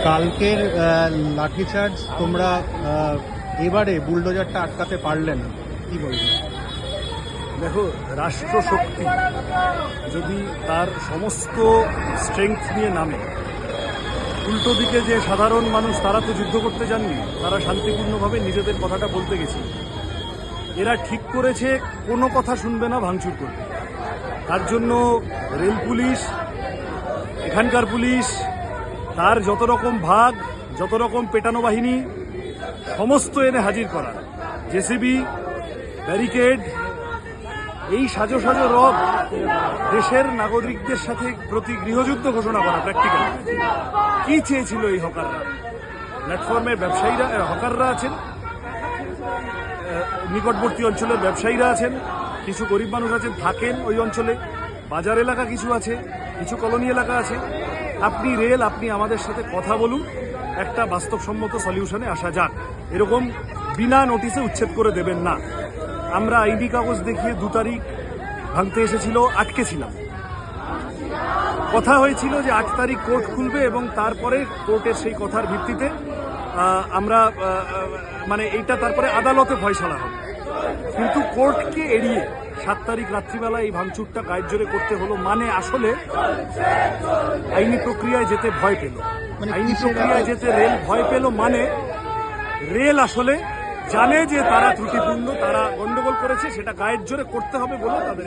কালকের লাঠিচার্জ তোমরা এবারে বুলডোজারটা আটকাতে পারলে না, কি বলবো? দেখো, রাষ্ট্রশক্তি যদি তার সমস্ত স্ট্রেংথ নিয়ে নামে, উল্টো দিকে যে সাধারণ মানুষ তারা তো যুদ্ধ করতে যাননি, তারা শান্তিপূর্ণভাবে নিজেদের কথাটা বলতে গেছে। এরা ঠিক করেছে কোনো কথা শুনবে না, ভাঙচুর করবে। তার জন্য রেল পুলিশ, এখানকার পুলিশ, তার যত রকম ভাগ, যত রকম পেটানো বাহিনী, সমস্ত এনে হাজির করা, জেসিবি, ব্যারিকেড, এই সাজো সাজো রব দেশের নাগরিকদের সাথে প্রতি গৃহযুদ্ধ ঘোষণা করা। প্র্যাকটিক্যাল কি চেয়েছিল এই হকাররা? প্ল্যাটফর্মের ব্যবসায়ীরা, হকাররা আছেন, নিকটবর্তী অঞ্চলের ব্যবসায়ীরা আছেন, কিছু গরিব মানুষ আছেন, থাকেন ওই অঞ্চলে, বাজার এলাকা কিছু আছে, কিছু কলোনি এলাকা আছে। আপনি রেল, আপনি আমাদের সাথে কথা বলুন, একটা বাস্তবসম্মত সলিউশনে আসা যাক। এরকম বিনা নোটিশে উচ্ছেদ করে দেবেন না। আমরা আইডি কাগজ দেখিয়ে 2 তারিখ ভাঙতে এসেছিল, আটকে ছিলাম। কথা হয়েছিল যে 8 তারিখ কোর্ট খুলবে এবং তারপরে কোর্টের সেই কথার ভিত্তিতে আমরা এইটা তারপরে আদালতে ফয়সালা হবে। কিন্তু কোর্টকে এড়িয়ে 7 তারিখ রাত্রিবেলা এই ভাঙচুরটা গায়ের জোরে করতে হলো। আসলে আইনি প্রক্রিয়ায় যেতে ভয় পেল, আইনি প্রক্রিয়ায় যেতে রেল ভয় পেল। রেল আসলে জানে যে তারা ত্রুটিপূর্ণ, তারা গন্ডগোল করেছে, সেটা গায়ের জোরে করতে হবে বলে তাদের